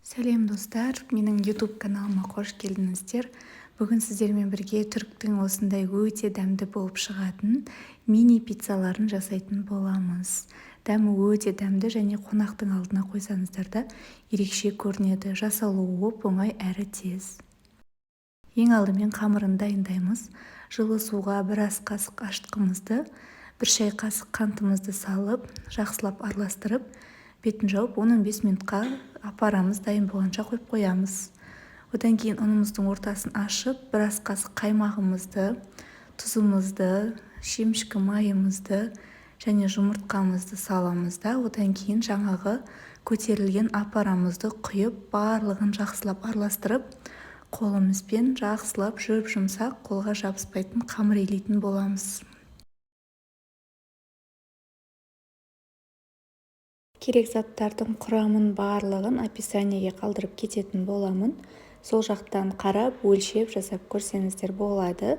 Сәлем достар, менің YouTube каналыма қош келдіңіздер. Бүгін сіздермен бірге түріктің осындай өте дәмді болып шығатын мини пиццаларын жасайтын боламыз. Дәмі өте дәмді және қонақтың алдына қойсаңыздар да ерекше көрінеді. Жасалуы оңай әрі тез. Ең алдымен қамырын дайындаймыз. Жылы суға бір ас қасық ашытқымызды, бір шай қасық қантымызды салып, жақсылап араластырып, бетін жауып 15 минутқа апарамыз, дайын болғанша қойып қоямыз. Одан кейін ұнымыздың ортасын ашып, бір ас қасық қаймағымызды, тұзымызды, шемішкі майымызды және жұмыртқамызды саламыз да, одан кейін жаңағы көтерілген апарамызды құйып, барлығын жақсылап араластырып, қолымызбен жақсылап жұмсақ, қолға жабыспайтын қамыр илейтін боламыз. Керек заттардың құрамын барлығын описаниеге қалдырып кететін боламын. Сол жақтан қарап, өлшеп жасап көрсеңіздер болады.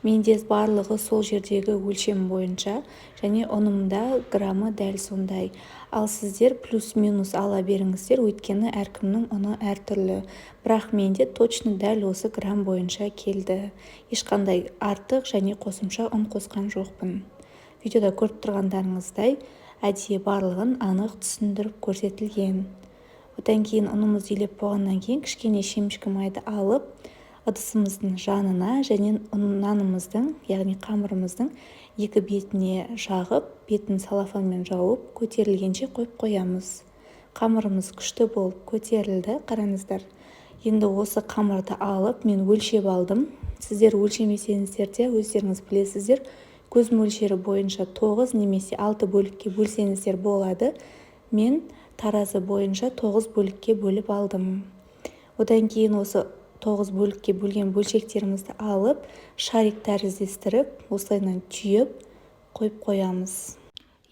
Менде барлығы сол жердегі өлшем бойынша және ұнымда граммы дәл сондай. Ал сіздер плюс-минус ала беріңіздер, өйткені әркімнің ұны әртүрлі. Бірақ менде точно дәл осы грамм бойынша келді. Ешқандай артық және қосымша ұн қосқан жоқпын. Видеода көріп тұрғандарыңыздай әдейі барлығын анық түсіндіріп көрсетілген. Одан кейін ұнымызды илеп болғаннан кейін кішкене шемішкі майды алып, ыдысымыздың жанына және нанымыздың, яғни қамырымыздың екі бетіне жағып, бетін салафанмен жауып, көтерілгенше қойып қоямыз. Қамырымыз күшті болып көтерілді, қараңыздар. Енді осы қамырды алып, мен өлшеп алдым. Сіздер өлшемесеңіздер де өздеріңіз білесіздер. Көз мөлшері бойынша 9 немесе 6 бөлікке бөлсеңіздер болады. Мен таразы бойынша 9 бөлікке бөліп алдым. Одан кейін осы 9 бөлікке бөлген бөлшектерімізді алып, шарик тәріздестіріп, осылайынан түйіп, қойып қоямыз.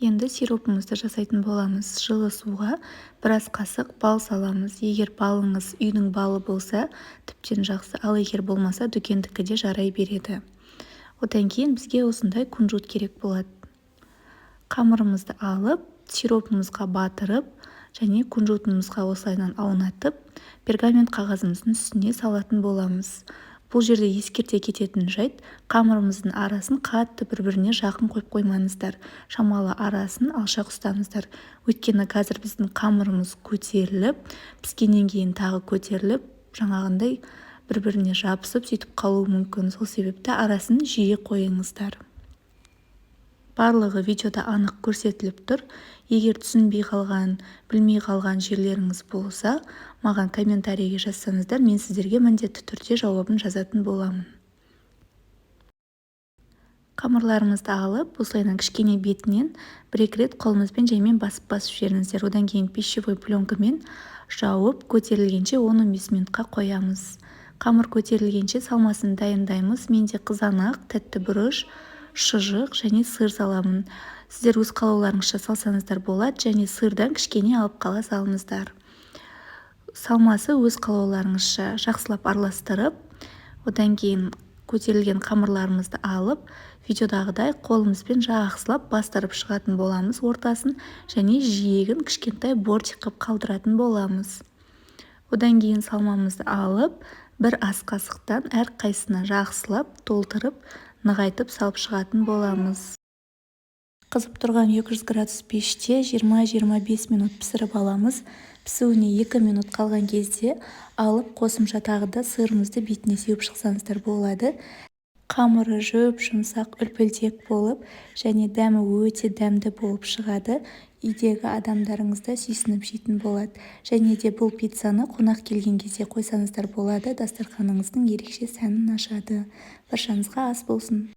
Енді сиропымызды жасайтын боламыз. Жылы суға бір ас қасық бал саламыз. Егер балыңыз үйдің балы болса, тіптен жақсы, ал егер болмаса, дүкендікі де жарай береді. Одан кейін бізге осындай кунжут керек болады. Қамырымызды алып, сиропымызға батырып, және кунжутымызға осылайынан аунатып, пергамент қағазымыздың үстіне салатын боламыз. Бұл жерде ескерте кететін жайт, қамырымыздың арасын қатты бір-біріне жақын қойып қоймаңыздар. Шамалы арасын алшақ ұстаңыздар. Өйткені қазір біздің қамырымыз көтеріліп, піскеннен кейін тағы көтеріліп, жаңағындай бір-біріне жабысып сөйтіп қалуы мүмкін. Сол себепті арасын жиі қойыңыздар. Барлығы видеода анық көрсетіліп тұр. Егер түсінбей қалған, білмей қалған жерлеріңіз болса, маған комментарийге жазсаңыздар, мен сіздерге міндетті түрде жауабын жазатын боламын. Қамырларымызды алып, осылайынан кішкене бетінен бір-екі рет қолымызбен жаймен басып жіберіңіздер. Одан кейін пищевой пленкамен жауып, көтерілгенше 15 минутқа қоямыз. Қамыр көтерілгенше салмасын дайындаймыз. Менде қызанақ, тәтті бұрыш, шұжық және сыр саламын. Сіздер өз қалауларыңызша салсаңыздар болады, және сырдан кішкене алып қала салыңыздар. Салмасы өз қалауларыңызша жақсылап араластырып, одан кейін көтерілген қамырларымызды алып, видеодағыдай қолымызбен жақсылап бастырып шығатын боламыз ортасын, және жиегін кішкентай бортик қып қалдыратын боламыз. Одан кейін салмамызды алып, бір ас қасықтан әр қайсына жақсылап толтырып, нығайтып салып шығатын боламыз. Қызып тұрған 200 градус пеште 20-25 минут пісіріп аламыз. Пісуіне 2 минут қалған кезде алып, қосымша тағы да сырымызды бетіне сеуіп шықсаңыздар болады. Қамыры жұмсақ, үлпілдек болып, және дәмі өте дәмді болып шығады. Үйдегі адамдарыңызда сүйсініп жейтін болады. Және де бұл пиццаны қонақ келген кезде қойсаңыздар болады, дастарханыңыздың ерекше сәнін ашады. Баршаңызға ас болсын.